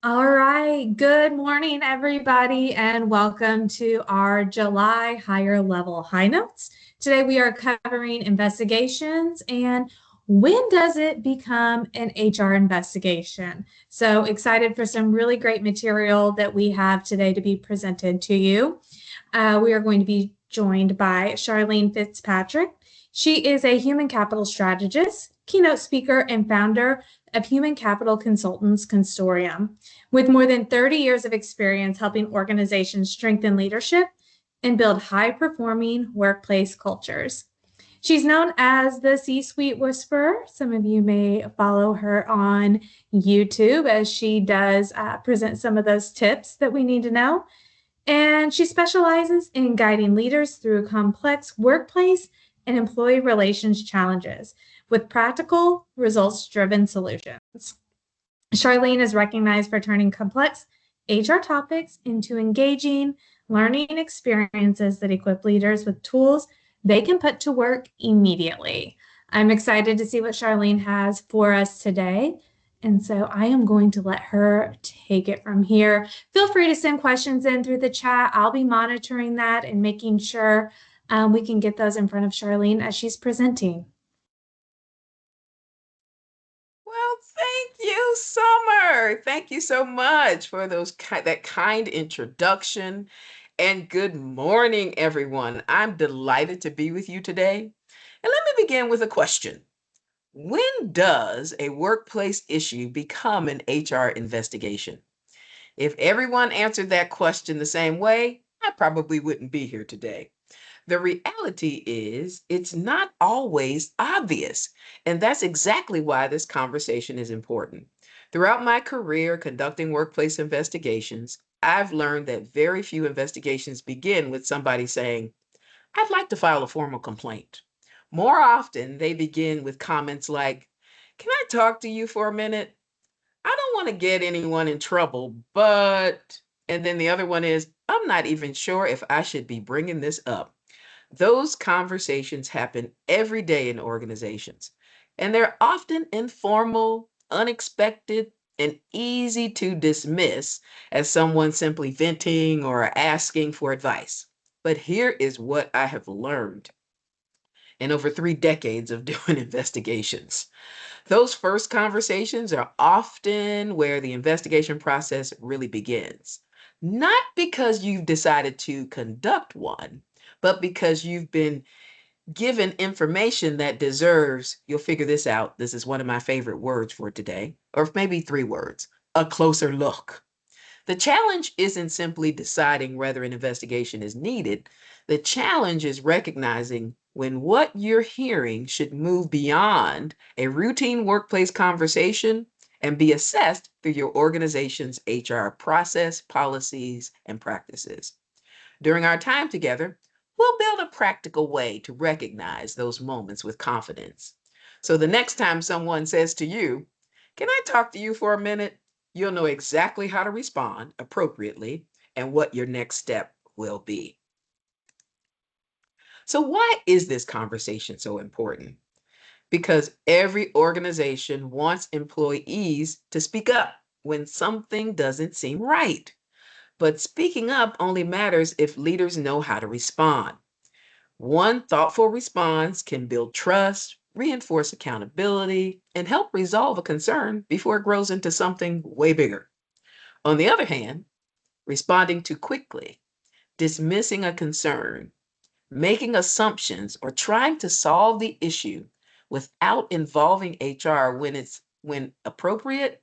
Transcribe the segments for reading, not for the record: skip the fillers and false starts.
All right. Good morning, everybody, and welcome to our July higher level high notes. Today we are covering investigations and when does it become an HR investigation? So excited for some really great material that we have today to be presented to you. We are going to be joined by Charlene Fitzpatrick. She is a human capital strategist, keynote speaker, and founder of Human Capital Consultants Consortium, with more than 30 years of experience helping organizations strengthen leadership and build high-performing workplace cultures. She's known as the C-Suite Whisperer. Some of you may follow her on YouTube as she does present some of those tips that we need to know. And she specializes in guiding leaders through complex workplace and employee relations challenges with practical, results-driven solutions. Charlene is recognized for turning complex HR topics into engaging, learning experiences that equip leaders with tools they can put to work immediately. I'm excited to see what Charlene has for us today. And so I am going to let her take it from here. Feel free to send questions in through the chat. I'll be monitoring that and making sure we can get those in front of Charlene as she's presenting. Well, thank you, Summer. Thank you so much for that kind introduction. And good morning, everyone. I'm delighted to be with you today. And let me begin with a question. When does a workplace issue become an HR investigation? If everyone answered that question the same way, I probably wouldn't be here today. The reality is, it's not always obvious. And that's exactly why this conversation is important. Throughout my career conducting workplace investigations, I've learned that very few investigations begin with somebody saying, I'd like to file a formal complaint. More often, they begin with comments like, Can I talk to you for a minute? I don't want to get anyone in trouble, but, and then the other one is, I'm not even sure if I should be bringing this up. Those conversations happen every day in organizations, and they're often informal, unexpected, and easy to dismiss as someone simply venting or asking for advice. But here is what I have learned in over 3 decades of doing investigations. Those first conversations are often where the investigation process really begins. Not because you've decided to conduct one, but because you've been given information that deserves, you'll figure this out. This is one of my favorite words for today, or maybe 3 words, a closer look. The challenge isn't simply deciding whether an investigation is needed. The challenge is recognizing when what you're hearing should move beyond a routine workplace conversation and be assessed through your organization's HR process, policies, and practices. During our time together, we'll build a practical way to recognize those moments with confidence. So the next time someone says to you, Can I talk to you for a minute? You'll know exactly how to respond appropriately and what your next step will be. So, why is this conversation so important? Because every organization wants employees to speak up when something doesn't seem right. But speaking up only matters if leaders know how to respond. One thoughtful response can build trust, reinforce accountability, and help resolve a concern before it grows into something way bigger. On the other hand, responding too quickly, dismissing a concern, making assumptions, or trying to solve the issue without involving HR when appropriate,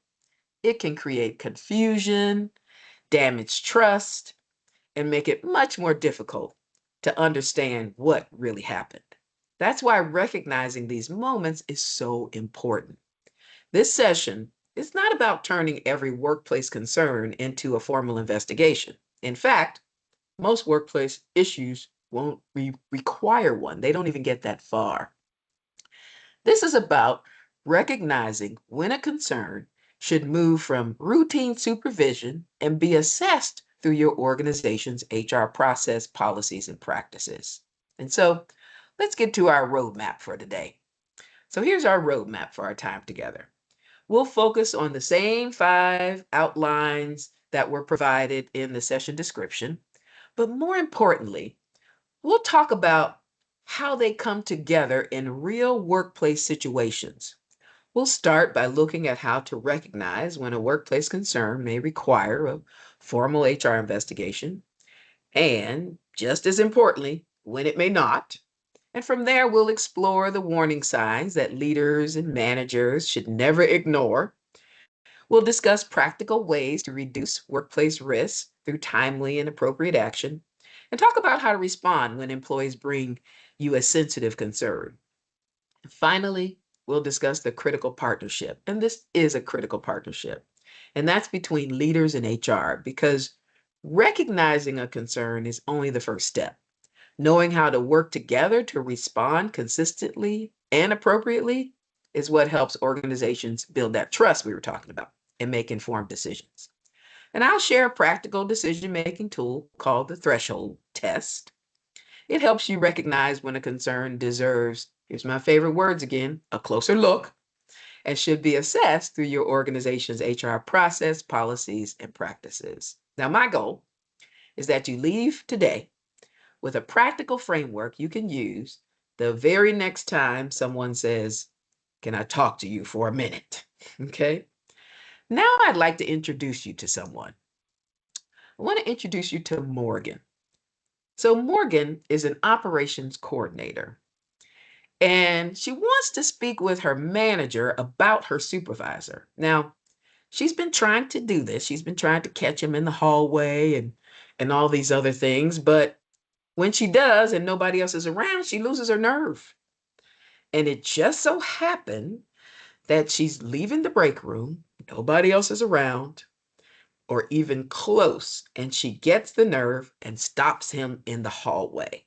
it can create confusion, damage trust, and make it much more difficult to understand what really happened. That's why recognizing these moments is so important. This session is not about turning every workplace concern into a formal investigation. In fact, most workplace issues won't require one. They don't even get that far. This is about recognizing when a concern should move from routine supervision and be assessed through your organization's HR process, policies, and practices. And so let's get to our roadmap for today. So here's our roadmap for our time together. We'll focus on the same 5 outlines that were provided in the session description, but more importantly, we'll talk about how they come together in real workplace situations. We'll start by looking at how to recognize when a workplace concern may require a formal HR investigation, and just as importantly, when it may not. And from there, we'll explore the warning signs that leaders and managers should never ignore. We'll discuss practical ways to reduce workplace risks through timely and appropriate action, and talk about how to respond when employees bring you a sensitive concern. Finally, we'll discuss the critical partnership, and this is a critical partnership, and that's between leaders and HR, because recognizing a concern is only the first step. Knowing how to work together to respond consistently and appropriately is what helps organizations build that trust we were talking about and make informed decisions. And I'll share a practical decision-making tool called the threshold test. It helps you recognize when a concern deserves, here's my favorite words again, a closer look, and should be assessed through your organization's HR process, policies, and practices. Now, my goal is that you leave today with a practical framework you can use the very next time someone says, "Can I talk to you for a minute?" Okay? Now I'd like to introduce you to someone. I want to introduce you to Morgan. So Morgan is an operations coordinator, and she wants to speak with her manager about her supervisor. Now, she's been trying to do this. She's been trying to catch him in the hallway and all these other things, but when she does and nobody else is around, she loses her nerve. And it just so happened that she's leaving the break room, nobody else is around or even close, and she gets the nerve and stops him in the hallway.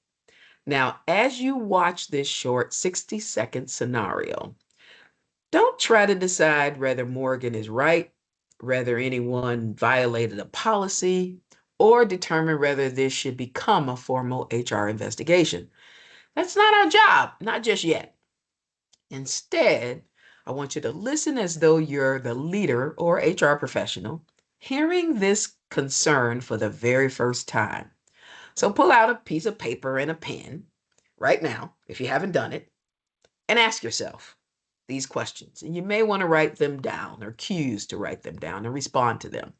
Now, as you watch this short 60-second scenario, don't try to decide whether Morgan is right, whether anyone violated a policy, or determine whether this should become a formal HR investigation. That's not our job, not just yet. Instead, I want you to listen as though you're the leader or HR professional hearing this concern for the very first time. So pull out a piece of paper and a pen right now, if you haven't done it, and ask yourself these questions. And you may want to write them down or cues to write them down and respond to them.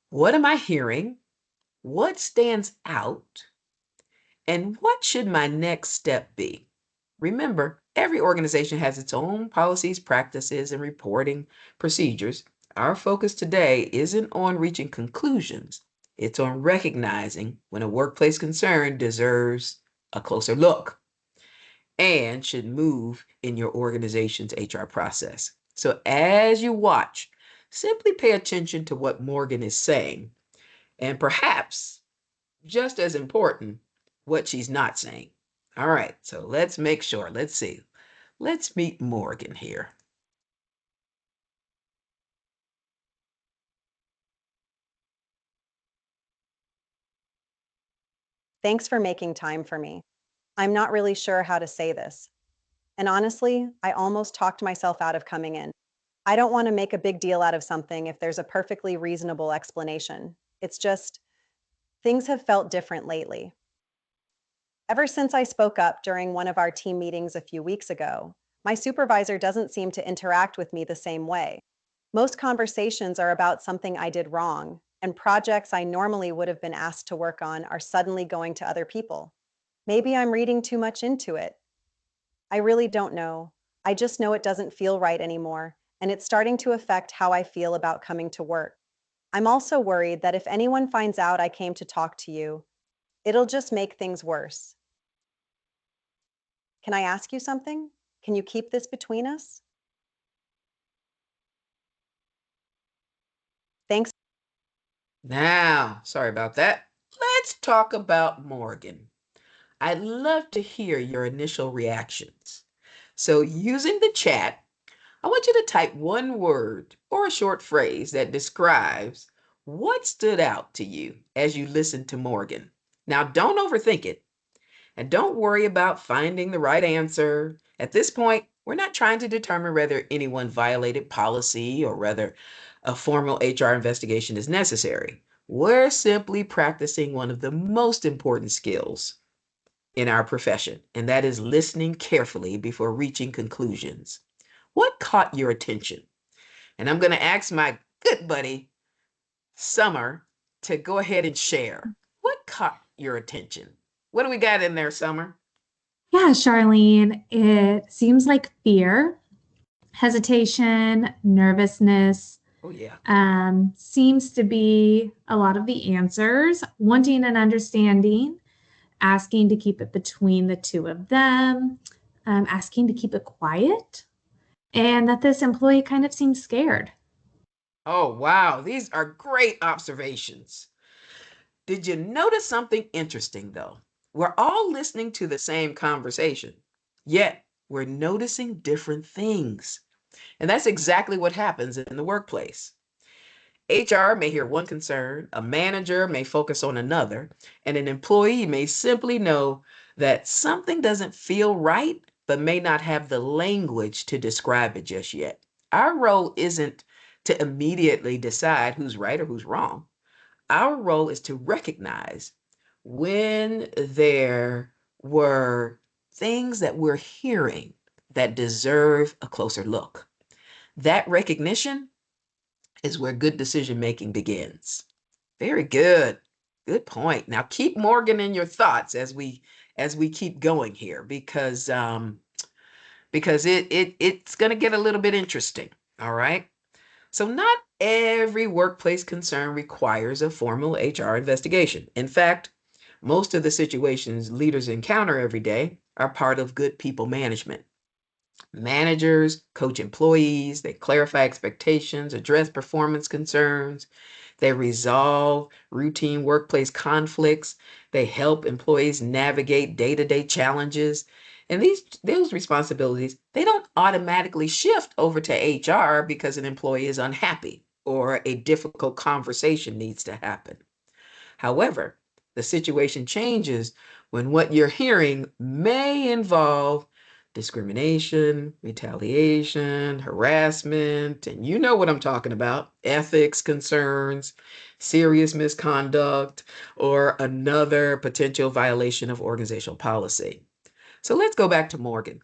What am I hearing? What stands out? And what should my next step be? Remember, every organization has its own policies, practices, and reporting procedures. Our focus today isn't on reaching conclusions. It's on recognizing when a workplace concern deserves a closer look and should move in your organization's HR process. So as you watch, simply pay attention to what Morgan is saying, and perhaps, just as important, what she's not saying. All right, so let's make sure. Let's see. Let's meet Morgan here. Thanks for making time for me. I'm not really sure how to say this. And honestly, I almost talked myself out of coming in. I don't want to make a big deal out of something if there's a perfectly reasonable explanation. It's just, things have felt different lately. Ever since I spoke up during one of our team meetings a few weeks ago, my supervisor doesn't seem to interact with me the same way. Most conversations are about something I did wrong, and projects I normally would have been asked to work on are suddenly going to other people. Maybe I'm reading too much into it. I really don't know. I just know it doesn't feel right anymore, and it's starting to affect how I feel about coming to work. I'm also worried that if anyone finds out I came to talk to you, it'll just make things worse. Can I ask you something? Can you keep this between us? Thanks. Now, sorry about that. Let's talk about Morgan. I'd love to hear your initial reactions. So using the chat, I want you to type one word or a short phrase that describes what stood out to you as you listened to Morgan. Now, don't overthink it and don't worry about finding the right answer. At this point, we're not trying to determine whether anyone violated policy or whether a formal HR investigation is necessary. We're simply practicing one of the most important skills in our profession, and that is listening carefully before reaching conclusions. What caught your attention? And I'm going to ask my good buddy, Summer, to go ahead and share. What caught your attention? What do we got in there, Summer? Yeah, Charlene, it seems like fear, hesitation, nervousness, Oh, yeah. seems to be a lot of the answers, wanting an understanding, asking to keep it between the two of them, asking to keep it quiet, and that this employee kind of seems scared. Oh, wow. These are great observations. Did you notice something interesting, though? We're all listening to the same conversation, yet we're noticing different things. And that's exactly what happens in the workplace. HR may hear one concern, a manager may focus on another, and an employee may simply know that something doesn't feel right, but may not have the language to describe it just yet. Our role isn't to immediately decide who's right or who's wrong. Our role is to recognize when there were things that we're hearing that deserve a closer look. That recognition is where good decision making begins. Very good. Good point. Now keep Morgan in your thoughts as we keep going here because it's going to get a little bit interesting. All right. So not every workplace concern requires a formal HR investigation. In fact, most of the situations leaders encounter every day are part of good people management. Managers coach employees, they clarify expectations, address performance concerns, they resolve routine workplace conflicts, they help employees navigate day-to-day challenges. And those responsibilities, they don't automatically shift over to HR because an employee is unhappy or a difficult conversation needs to happen. However, the situation changes when what you're hearing may involve discrimination, retaliation, harassment, and you know what I'm talking about, ethics concerns, serious misconduct, or another potential violation of organizational policy. So let's go back to Morgan.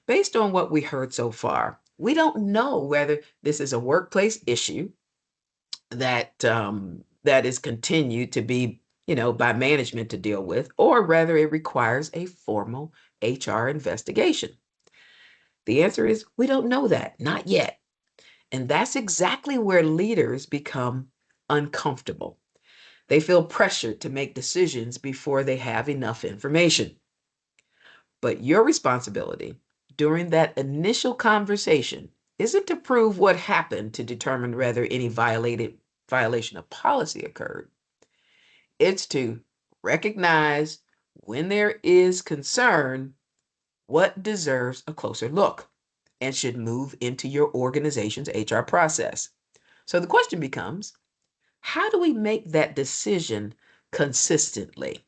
Based on what we heard so far, we don't know whether this is a workplace issue that is continued to be, by management to deal with, or rather it requires a formal HR investigation. The answer is we don't know that, not yet. And that's exactly where leaders become uncomfortable. They feel pressured to make decisions before they have enough information. But your responsibility during that initial conversation isn't to prove what happened to determine whether any violation of policy occurred. It's to recognize when there is concern, what deserves a closer look and should move into your organization's HR process. So the question becomes, how do we make that decision consistently?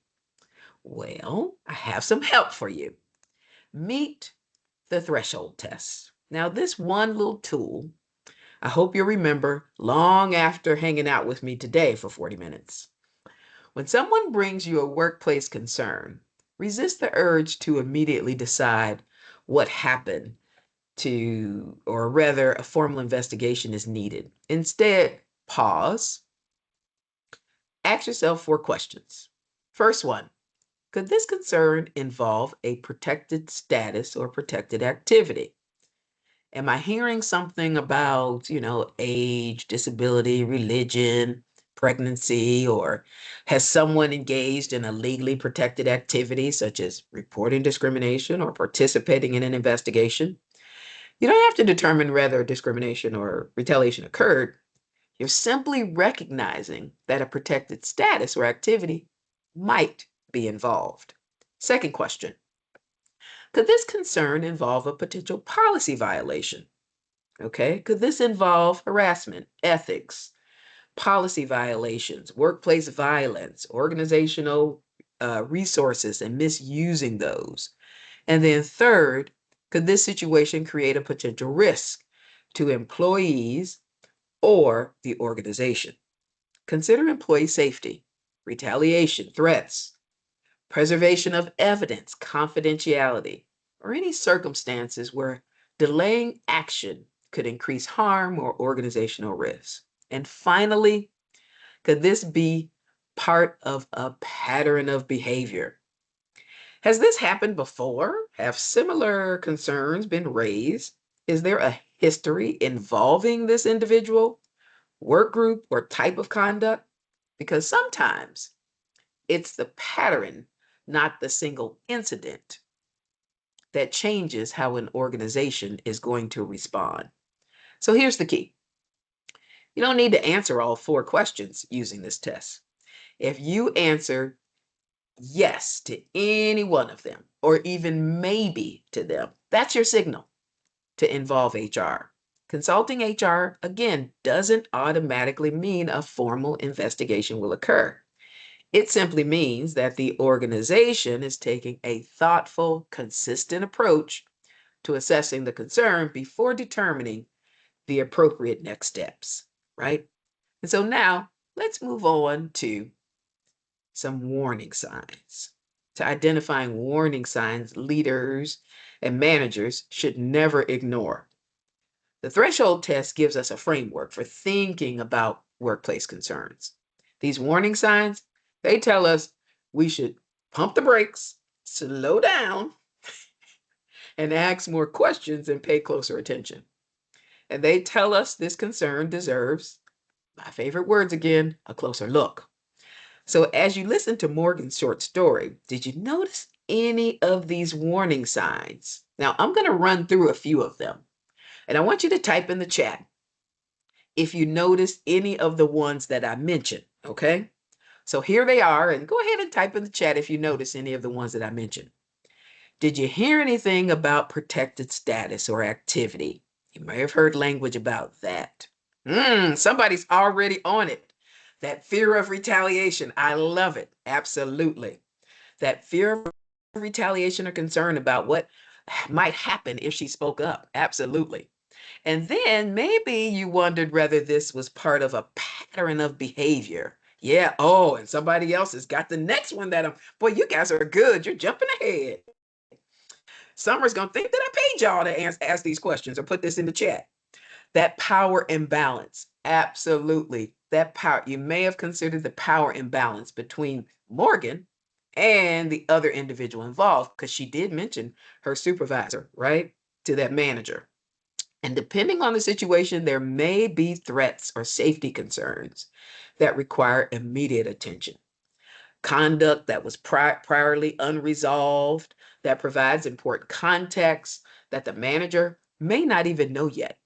Well, I have some help for you. Meet the threshold test. Now, this one little tool, I hope you'll remember long after hanging out with me today for 40 minutes. When someone brings you a workplace concern, resist the urge to immediately decide what happened or rather, a formal investigation is needed. Instead, pause, ask yourself 4 questions. First one, could this concern involve a protected status or protected activity? Am I hearing something about, age, disability, religion, pregnancy, or has someone engaged in a legally protected activity such as reporting discrimination or participating in an investigation? You don't have to determine whether discrimination or retaliation occurred. You're simply recognizing that a protected status or activity might be involved. Second question, could this concern involve a potential policy violation? Okay, could this involve harassment, ethics, policy violations, workplace violence, organizational resources, and misusing those? And then third, Could this situation create a potential risk to employees or the organization? Consider employee safety, retaliation, threats, preservation of evidence, confidentiality, or any circumstances where delaying action could increase harm or organizational risk. And finally, could this be part of a pattern of behavior? Has this happened before? Have similar concerns been raised? Is there a history involving this individual, work group, or type of conduct? Because sometimes it's the pattern, not the single incident, that changes how an organization is going to respond. So here's the key. You don't need to answer all 4 questions using this test. If you answer yes to any one of them, or even maybe to them, that's your signal to involve HR. Consulting HR, again, doesn't automatically mean a formal investigation will occur. It simply means that the organization is taking a thoughtful, consistent approach to assessing the concern before determining the appropriate next steps, right? And so now let's move on to some warning signs. To identifying warning signs leaders and managers should never ignore. The threshold test gives us a framework for thinking about workplace concerns. These warning signs, they tell us we should pump the brakes, slow down, and ask more questions and pay closer attention. And they tell us this concern deserves, my favorite words again, a closer look. So as you listen to Morgan's short story, did you notice any of these warning signs? Now, I'm going to run through a few of them, and I want you to type in the chat if you notice any of the ones that I mentioned, okay? So here they are, and go ahead and type in the chat if you notice any of the ones that I mentioned. Did you hear anything about protected status or activity? You may have heard language about that. Somebody's already on it. That fear of retaliation. I love it. Absolutely. That fear of retaliation or concern about what might happen if she spoke up. Absolutely. And then maybe you wondered whether this was part of a pattern of behavior. Yeah. Oh, and somebody else has got the next one boy, you guys are good. You're jumping ahead. Summer's going to think that I paid y'all to ask these questions or put this in the chat. That power imbalance. Absolutely. That power. You may have considered the power imbalance between Morgan and the other individual involved, because she did mention her supervisor, right, to that manager. And depending on the situation, there may be threats or safety concerns that require immediate attention. Conduct that was priorly unresolved, that provides important context that the manager may not even know yet.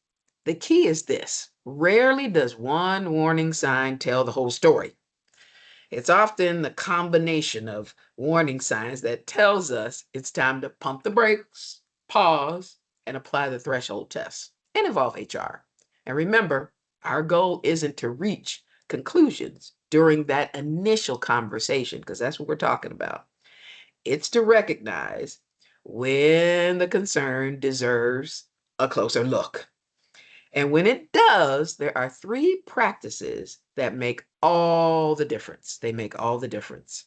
The key is this: rarely does one warning sign tell the whole story. It's often the combination of warning signs that tells us it's time to pump the brakes, pause, and apply the threshold test and involve HR. And remember, our goal isn't to reach conclusions during that initial conversation, because that's what we're talking about. It's to recognize when the concern deserves a closer look. And when it does, there are 3 practices that make all the difference. They make all the difference.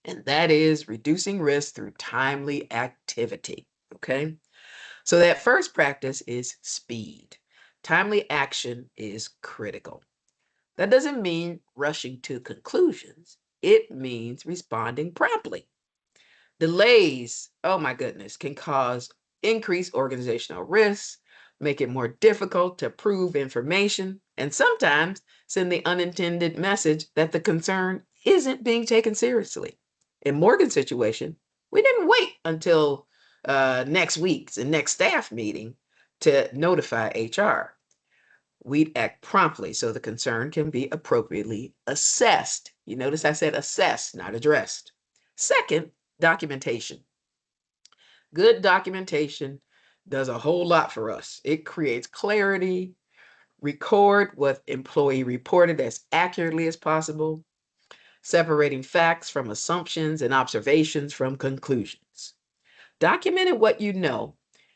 And that is reducing risk through timely activity. Okay. So that first practice is speed. Timely action is critical. That doesn't mean rushing to conclusions. It means responding promptly. Delays, oh my goodness, can cause increased organizational risks, make it more difficult to prove information, and sometimes send the unintended message that the concern isn't being taken seriously. In Morgan's situation, we didn't wait until next week's and next staff meeting to notify HR. We'd act promptly so the concern can be appropriately assessed. You notice I said assessed, not addressed. Second, documentation. Good documentation does a whole lot for us. It creates clarity, record what employee reported as accurately as possible, separating facts from assumptions and observations from conclusions. Documenting what you know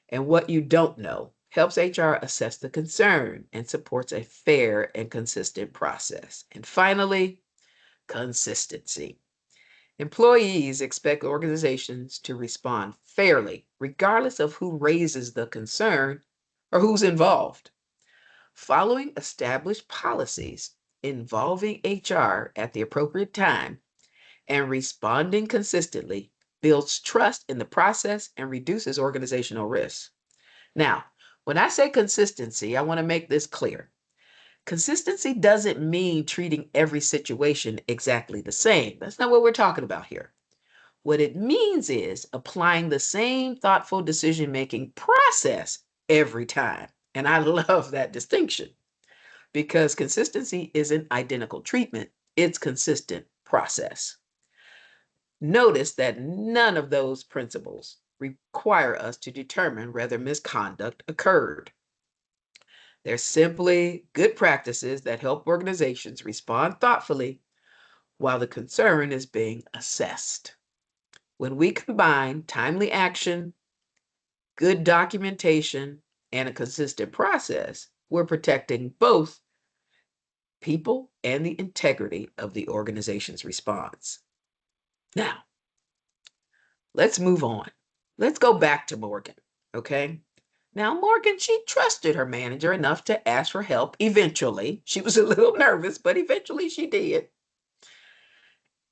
And what you don't know helps HR assess the concern and supports a fair and consistent process. And finally, consistency. Employees expect organizations to respond fairly, regardless of who raises the concern or who's involved. Following established policies involving HR at the appropriate time and responding consistently builds trust in the process and reduces organizational risks. Now, when I say consistency, I want to make this clear. Consistency doesn't mean treating every situation exactly the same. That's not what we're talking about here. What it means is applying the same thoughtful decision-making process every time. And I love that distinction because consistency isn't identical treatment, it's consistent process. Notice that none of those principles require us to determine whether misconduct occurred. They're simply good practices that help organizations respond thoughtfully while the concern is being assessed. When we combine timely action, good documentation, and a consistent process, we're protecting both people and the integrity of the organization's response. Now, let's move on. Let's go back to Morgan, okay? Now, Morgan, she trusted her manager enough to ask for help eventually. She was a little nervous, but eventually she did.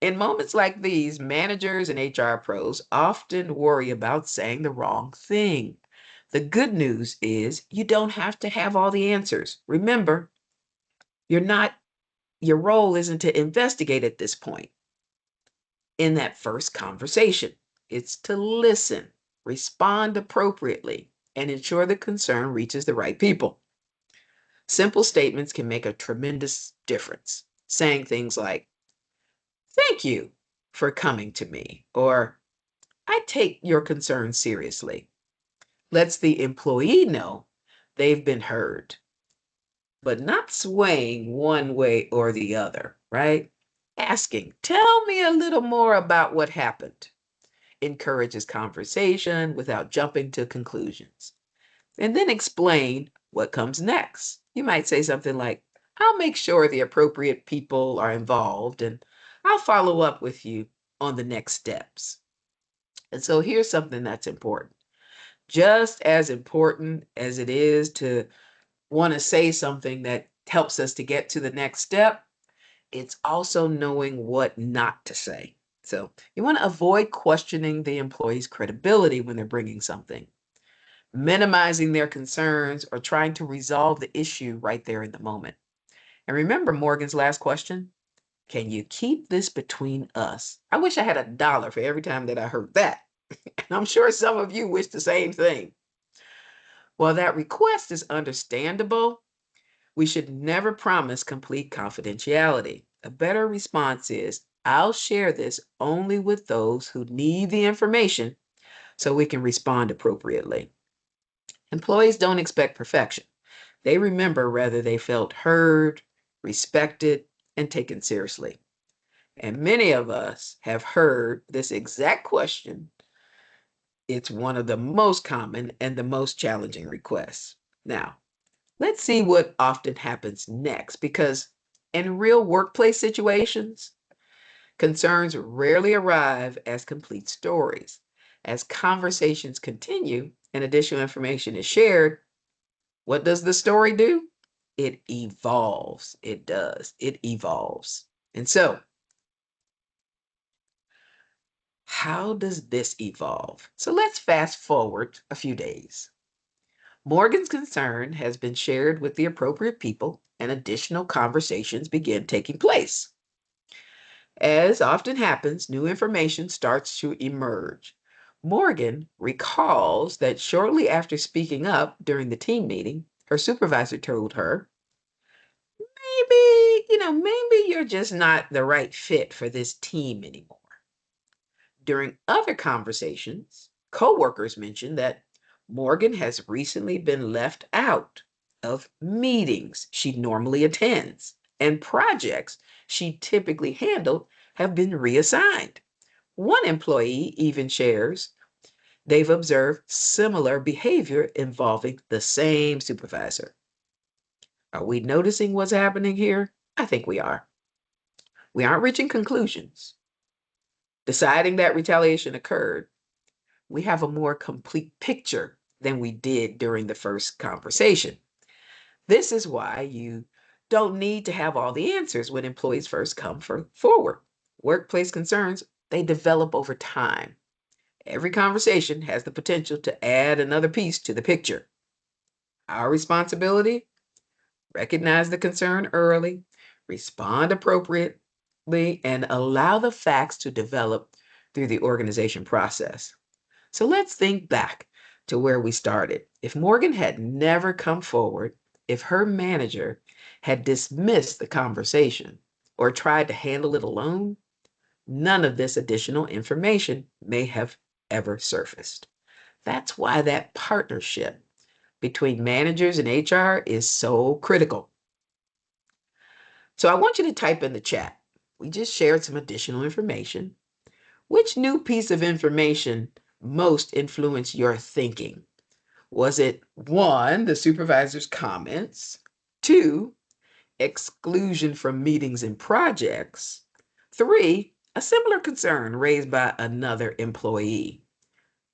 In moments like these, managers and HR pros often worry about saying the wrong thing. The good news is you don't have to have all the answers. Remember, your role isn't to investigate at this point in that first conversation. It's to listen, respond appropriately, and ensure the concern reaches the right people. Simple statements can make a tremendous difference. Saying things like, "Thank you for coming to me," or "I take your concerns seriously," lets the employee know they've been heard, but not swaying one way or the other, right? Asking, "Tell me a little more about what happened," encourages conversation without jumping to conclusions. And then explain what comes next. You might say something like, "I'll make sure the appropriate people are involved and I'll follow up with you on the next steps." And so here's something that's important. Just as important as it is to want to say something that helps us to get to the next step, it's also knowing what not to say. So you want to avoid questioning the employee's credibility when they're bringing something, minimizing their concerns, or trying to resolve the issue right there in the moment. And remember Morgan's last question, "Can you keep this between us?" I wish I had $1 for every time that I heard that. And I'm sure some of you wish the same thing. While that request is understandable, we should never promise complete confidentiality. A better response is, "I'll share this only with those who need the information so we can respond appropriately." Employees don't expect perfection. They remember whether they felt heard, respected, and taken seriously. And many of us have heard this exact question. It's one of the most common and the most challenging requests. Now, let's see what often happens next, because in real workplace situations, concerns rarely arrive as complete stories. As conversations continue and additional information is shared, what does the story do? It evolves. It does. It evolves. And so, how does this evolve? So let's fast forward a few days. Morgan's concern has been shared with the appropriate people, and additional conversations begin taking place. As often happens, new information starts to emerge. Morgan recalls that shortly after speaking up during the team meeting, her supervisor told her, maybe you're just not the right fit for this team anymore. During other conversations, coworkers mentioned that Morgan has recently been left out of meetings she normally attends, and projects she typically handled have been reassigned. One employee even shares they've observed similar behavior involving the same supervisor. Are we noticing what's happening here? I think we are. We aren't reaching conclusions. Deciding that retaliation occurred, we have a more complete picture than we did during the first conversation. This is why you don't need to have all the answers when employees first come forward. Workplace concerns, they develop over time. Every conversation has the potential to add another piece to the picture. Our responsibility, recognize the concern early, respond appropriately, and allow the facts to develop through the organization process. So let's think back to where we started. If Morgan had never come forward, if her manager had dismissed the conversation or tried to handle it alone, none of this additional information may have ever surfaced. That's why that partnership between managers and HR is so critical. So I want you to type in the chat. We just shared some additional information. Which new piece of information most influenced your thinking? Was it 1, the supervisor's comments, 2, exclusion from meetings and projects, 3, a similar concern raised by another employee?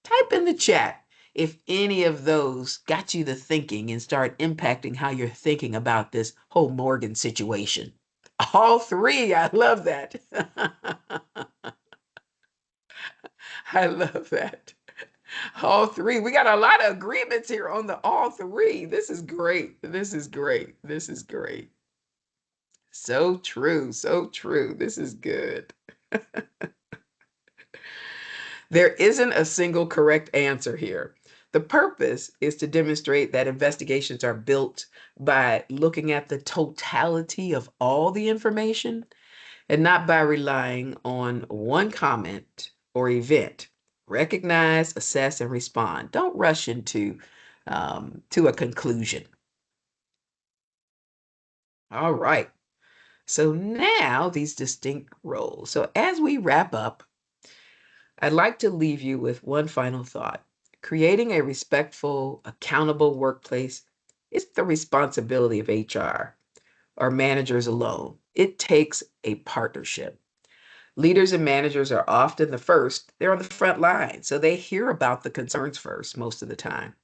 Type in the chat if any of those got you to thinking and start impacting how you're thinking about this whole Morgan situation. All 3, I love that. I love that. All 3. We got a lot of agreements here on the all 3. This is great. This is great. This is great. So true. So true. This is good. There isn't a single correct answer here. The purpose is to demonstrate that investigations are built by looking at the totality of all the information and not by relying on one comment or event. Recognize, assess, and respond. Don't rush into to a conclusion. All right. So now these distinct roles. So as we wrap up, I'd like to leave you with one final thought. Creating a respectful, accountable workplace is the responsibility of HR or managers alone. It takes a partnership. Leaders and managers are often the first. They're on the front line, so they hear about the concerns first most of the time.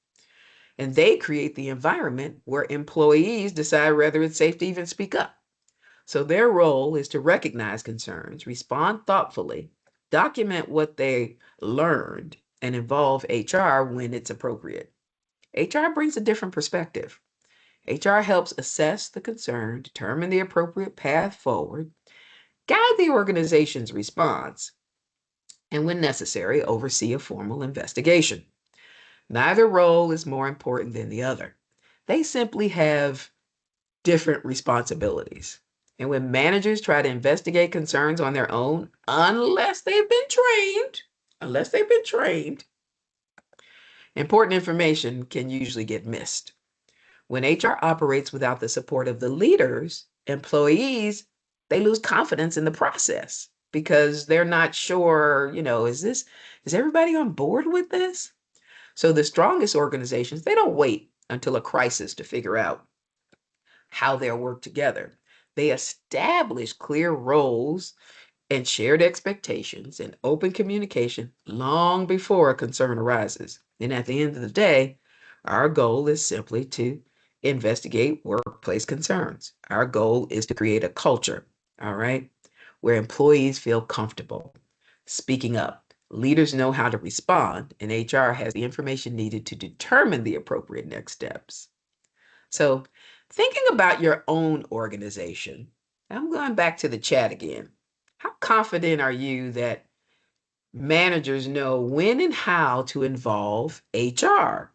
And they create the environment where employees decide whether it's safe to even speak up. So their role is to recognize concerns, respond thoughtfully, document what they learned, and involve HR when it's appropriate. HR brings a different perspective. HR helps assess the concern, determine the appropriate path forward, guide the organization's response, and when necessary, oversee a formal investigation. Neither role is more important than the other. They simply have different responsibilities. And when managers try to investigate concerns on their own, unless they've been trained, important information can usually get missed. When HR operates without the support of the leaders, employees, they lose confidence in the process because they're not sure, is everybody on board with this? So the strongest organizations, they don't wait until a crisis to figure out how they'll work together. They establish clear roles and shared expectations and open communication long before a concern arises. And at the end of the day, our goal is simply to investigate workplace concerns. Our goal is to create a culture, all right, where employees feel comfortable speaking up. Leaders know how to respond, and HR has the information needed to determine the appropriate next steps. So, thinking about your own organization, I'm going back to the chat again. How confident are you that managers know when and how to involve HR?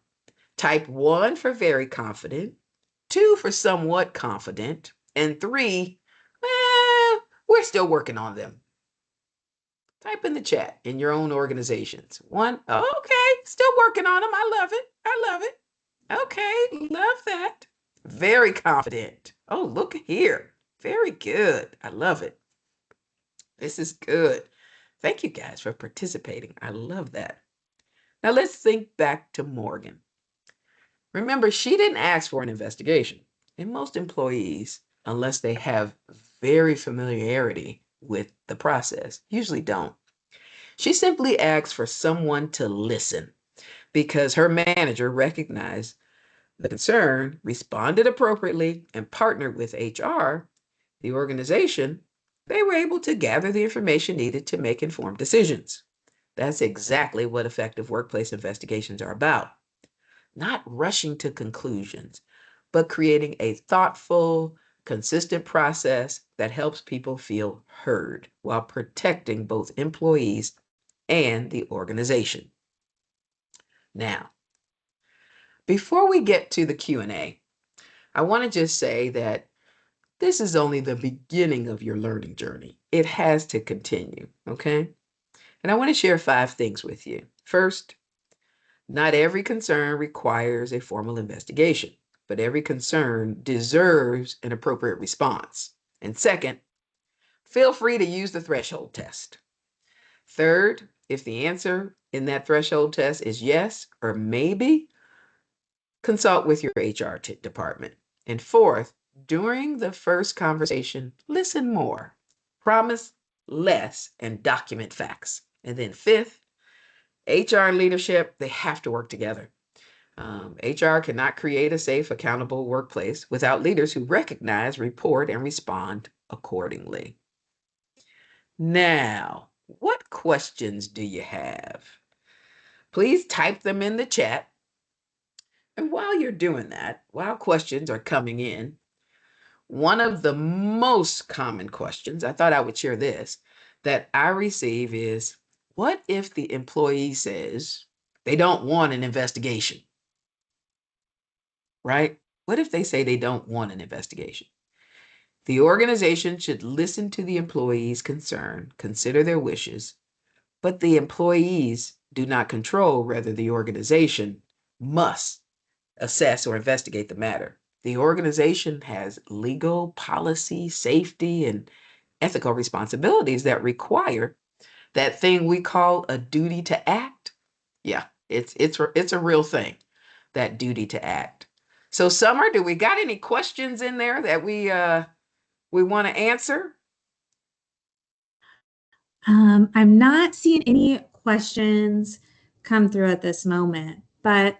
Type 1 for very confident, 2 for somewhat confident, and 3, we're still working on them. Type in the chat in your own organizations. 1, okay, still working on them. I love it. I love it. Okay, love that. Very confident. Oh, look here. Very good. I love it. This is good. Thank you guys for participating. I love that. Now let's think back to Morgan. Remember, she didn't ask for an investigation. And most employees, unless they have very familiarity with the process, usually don't. She simply asked for someone to listen because her manager recognized the concern, responded appropriately, and partnered with HR, the organization. They were able to gather the information needed to make informed decisions. That's exactly what effective workplace investigations are about. Not rushing to conclusions, but creating a thoughtful, consistent process that helps people feel heard while protecting both employees and the organization. Now, before we get to the Q&A, I want to just say that this is only the beginning of your learning journey. It has to continue, okay? And I want to share 5 things with you. First, not every concern requires a formal investigation, but every concern deserves an appropriate response. And second, feel free to use the threshold test. Third, if the answer in that threshold test is yes or maybe, consult with your HR department. And fourth, during the first conversation, listen more, promise less, and document facts. And then fifth, HR leadership, they have to work together. HR cannot create a safe, accountable workplace without leaders who recognize, report, and respond accordingly. Now, what questions do you have? Please type them in the chat. And while you're doing that, while questions are coming in, one of the most common questions, I thought I would share this, that I receive is, what if the employee says they don't want an investigation? Right? What if they say they don't want an investigation? The organization should listen to the employee's concern, consider their wishes, but the employees do not control whether the organization must assess or investigate the matter. The organization has legal, policy, safety, and ethical responsibilities that require that thing we call a duty to act. Yeah, it's a real thing, that duty to act. So Summer, do we got any questions in there that we want to answer? I'm not seeing any questions come through at this moment, but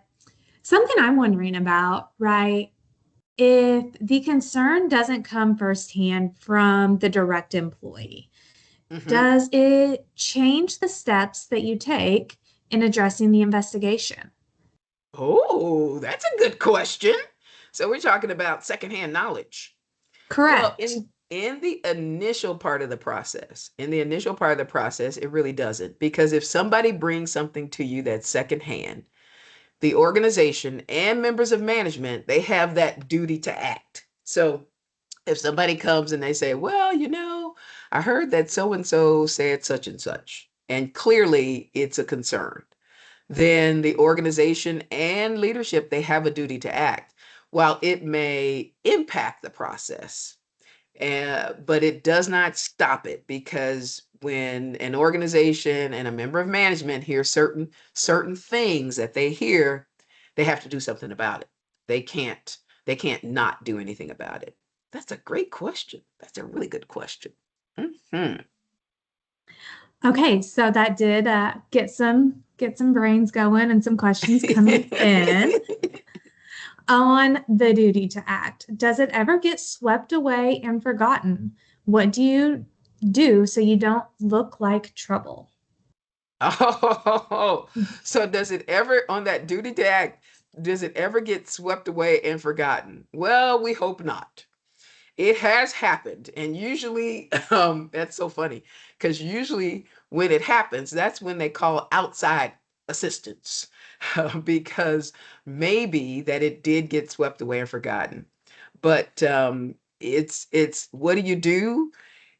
something I'm wondering about, right? If the concern doesn't come firsthand from the direct employee, does it change the steps that you take in addressing the investigation? Oh, that's a good question. So we're talking about secondhand knowledge. Well, Correct. in the initial part of the process, it really doesn't. Because if somebody brings something to you that's secondhand, the organization and members of management, they have that duty to act. So if somebody comes and they say, well, I heard that so-and-so said such and such, and clearly it's a concern, then the organization and leadership, they have a duty to act. While it may impact the process, but it does not stop it, because when an organization and a member of management hear certain things that they hear, they have to do something about it. They can't not do anything about it. That's a great question. That's a really good question. Okay, so that did get some brains going and some questions coming in on the duty to act. Does it ever get swept away and forgotten? What do you do so you don't look like trouble? Oh, so does it ever, on that duty to act, does it ever get swept away and forgotten? Well, we hope not. It has happened. And usually, that's so funny, because usually when it happens, that's when they call outside assistance, because maybe that it did get swept away and forgotten. But it's what do you do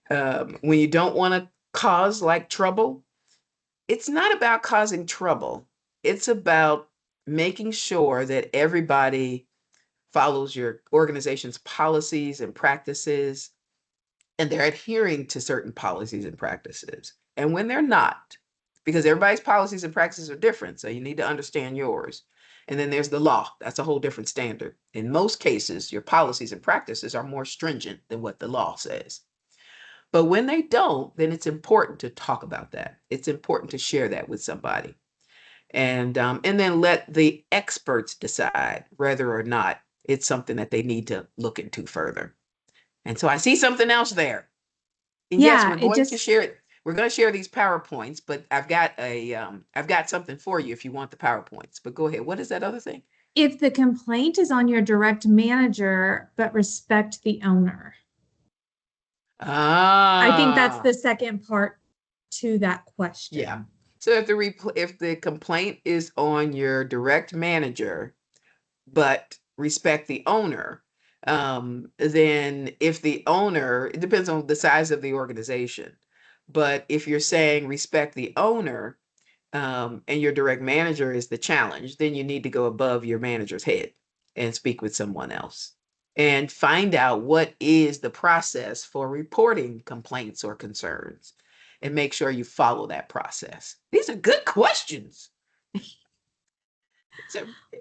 when you don't want to cause like trouble? It's not about causing trouble. It's about making sure that everybody follows your organization's policies and practices, and they're adhering to certain policies and practices. And when they're not, because everybody's policies and practices are different. So you need to understand yours. And then there's the law. That's a whole different standard. In most cases, your policies and practices are more stringent than what the law says. But when they don't, then it's important to talk about that. It's important to share that with somebody. And then let the experts decide whether or not it's something that they need to look into further. And so I see something else there. And yes, Yeah, we're it going to just, share it. We're going to share these PowerPoints, but I've got something for you if you want the PowerPoints. But go ahead. What is that other thing? if the complaint is on your direct manager, but respect the owner. I think that's the second part to that question. Yeah. So if the complaint is on your direct manager, but respect the owner, then if the owner, it depends on the size of the organization. But if you're saying respect the owner, and your direct manager is the challenge, then you need to go above your manager's head and speak with someone else and find out what is the process for reporting complaints or concerns and make sure you follow that process. These are good questions. These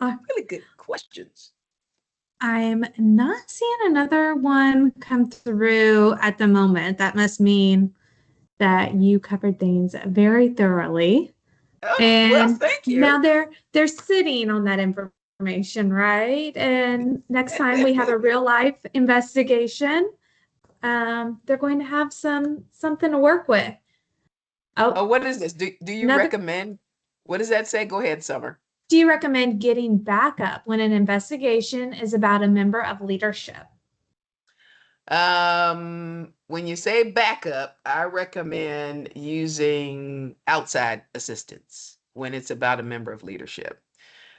are really good questions. I'm not seeing another one come through at the moment. That must mean that you covered things very thoroughly. Oh, And well, thank you. now they're sitting on that information, right? And next time we have a real life investigation, they're going to have something to work with. Oh, what is this? Do you recommend? What does that say? Go ahead, Summer. Do you recommend getting backup when an investigation is about a member of leadership? When you say backup, I recommend using outside assistance when it's about a member of leadership.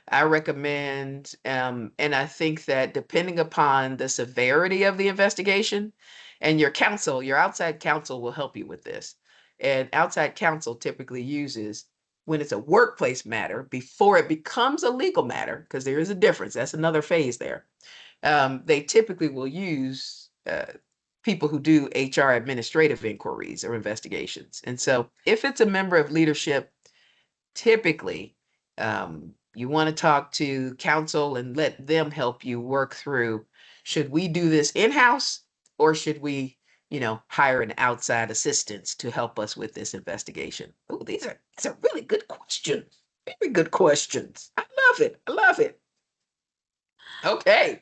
I recommend, and I think that depending upon the severity of the investigation, and your counsel, your outside counsel will help you with this. And outside counsel typically uses when it's a workplace matter before it becomes a legal matter, because there is a difference. That's another phase there. They typically will use people who do HR administrative inquiries or investigations. And so if it's a member of leadership, typically you want to talk to counsel and let them help you work through, should we do this in-house or should we, hire an outside assistance to help us with this investigation? Oh, these are really good questions. Very good questions. I love it. I love it. Okay.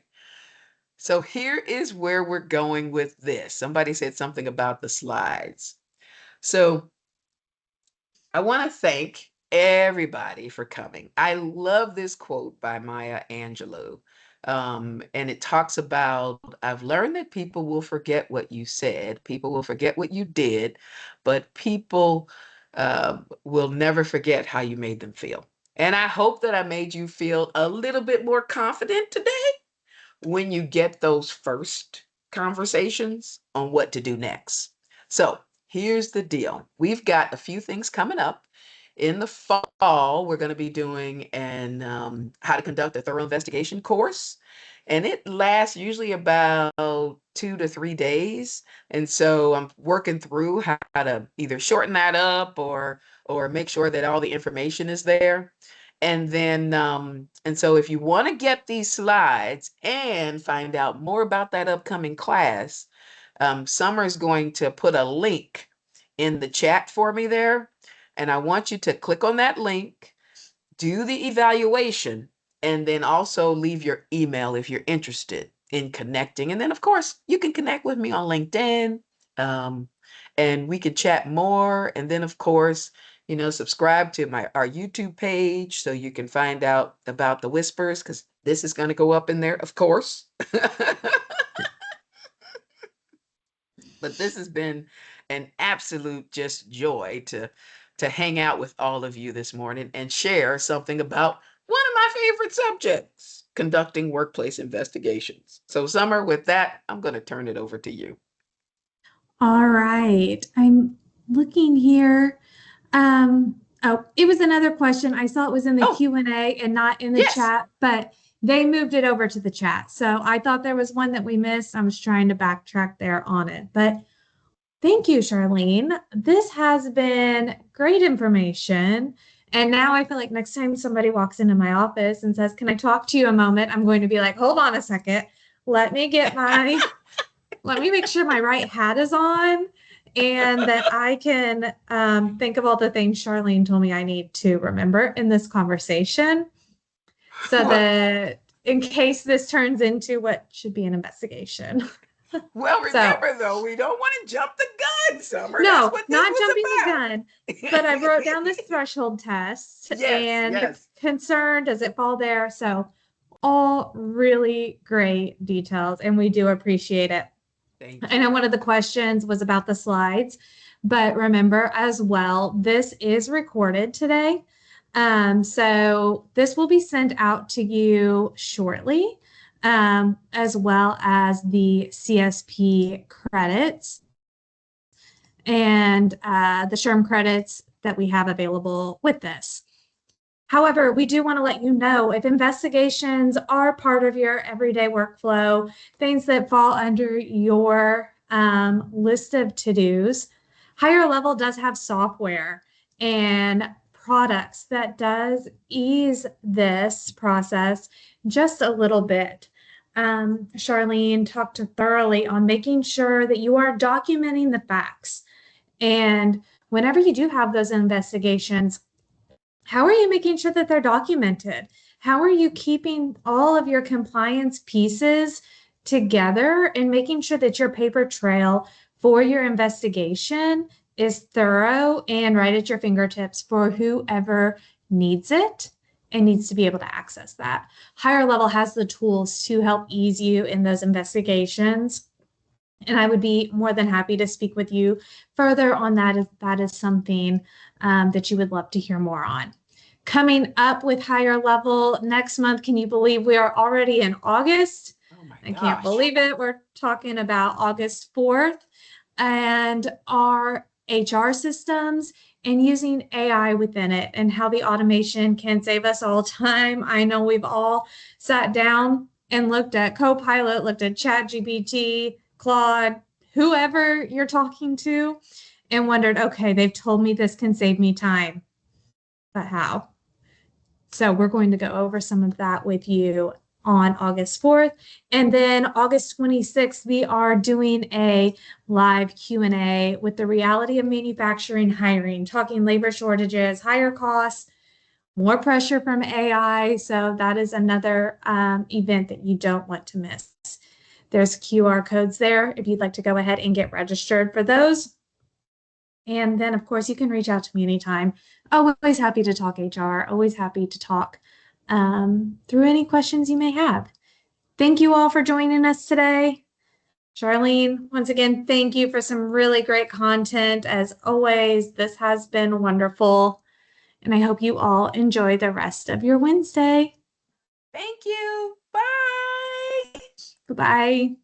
So here is where we're going with this. Somebody said something about the slides. So I want to thank everybody for coming. I love this quote by Maya Angelou. And it talks about, I've learned that people will forget what you said, people will forget what you did, but people will never forget how you made them feel. And I hope that I made you feel a little bit more confident today when you get those first conversations on what to do next. So here's the deal. We've got a few things coming up. In the fall, we're going to be doing an how to conduct a thorough investigation course. And it lasts usually about 2 to 3 days. And so I'm working through how to either shorten that up or make sure that all the information is there. And then, and so if you want to get these slides and find out more about that upcoming class, Summer is going to put a link in the chat for me there. And I want you to click on that link, do the evaluation, and then also leave your email if you're interested in connecting. And then, of course, you can connect with me on LinkedIn, and we can chat more. And then, of course, subscribe to our YouTube page so you can find out about the whispers, because this is going to go up in there, of course. But this has been an absolute just joy to hang out with all of you this morning and share something about one of my favorite subjects, conducting workplace investigations. So Summer, with that, I'm going to turn it over to you. All right. I'm looking here. Oh, it was another question. I saw it was in the Q&A and not in the chat, but they moved it over to the chat. So I thought there was one that we missed. I was trying to backtrack there on it. But Thank you, Charlene. This has been great information. And now I feel like next time somebody walks into my office and says, "Can I talk to you a moment?" I'm going to be like, "Hold on a second. Let me get my, let me make sure my right hat is on and that I can think of all the things Charlene told me I need to remember in this conversation so that in case this turns into what should be an investigation." Well, remember though, we don't want to jump the gun, Summer. That's No, what this not was jumping the about. gun, but I wrote down this threshold test Yes, and yes. concern, does it fall there? So all really great details, and we do appreciate it. Thank I know you. one of the questions was about the slides, but remember as well, this is recorded today. So this will be sent out to you shortly, as well as the CSP credits and the SHRM credits that we have available with this. However, we do want to let you know if investigations are part of your everyday workflow, things that fall under your list of to-dos, Higher Level does have software and products that does ease this process just a little bit. Charlene talked thoroughly on making sure that you are documenting the facts. And whenever you do have those investigations, how are you making sure that they're documented? How are you keeping all of your compliance pieces together and making sure that your paper trail for your investigation is thorough and right at your fingertips for whoever needs it and needs to be able to access that? Higher Level has the tools to help ease you in those investigations. And I would be more than happy to speak with you further on that if that is something that you would love to hear more on. Coming up with Higher Level next month, can you believe we are already in August? Oh my I gosh. can't believe it. We're talking about August 4th and our HR systems and using AI within it and how the automation can save us all time. I know we've all sat down and looked at Copilot, looked at ChatGPT, Claude, whoever you're talking to, and wondered, okay, they've told me this can save me time, but how? So we're going to go over some of that with you on August 4th. And then August 26th, we are doing a live Q&A with the reality of manufacturing hiring, talking labor shortages, higher costs, more pressure from AI. So that is another event that you don't want to miss. There's QR codes there if you'd like to go ahead and get registered for those. And then, of course, you can reach out to me anytime. Always happy to talk HR, always happy to talk through any questions you may have. Thank you all for joining us today. Charlene, once again, thank you for some really great content. As always, this has been wonderful. And I hope you all enjoy the rest of your Wednesday. Thank you. Bye. Goodbye.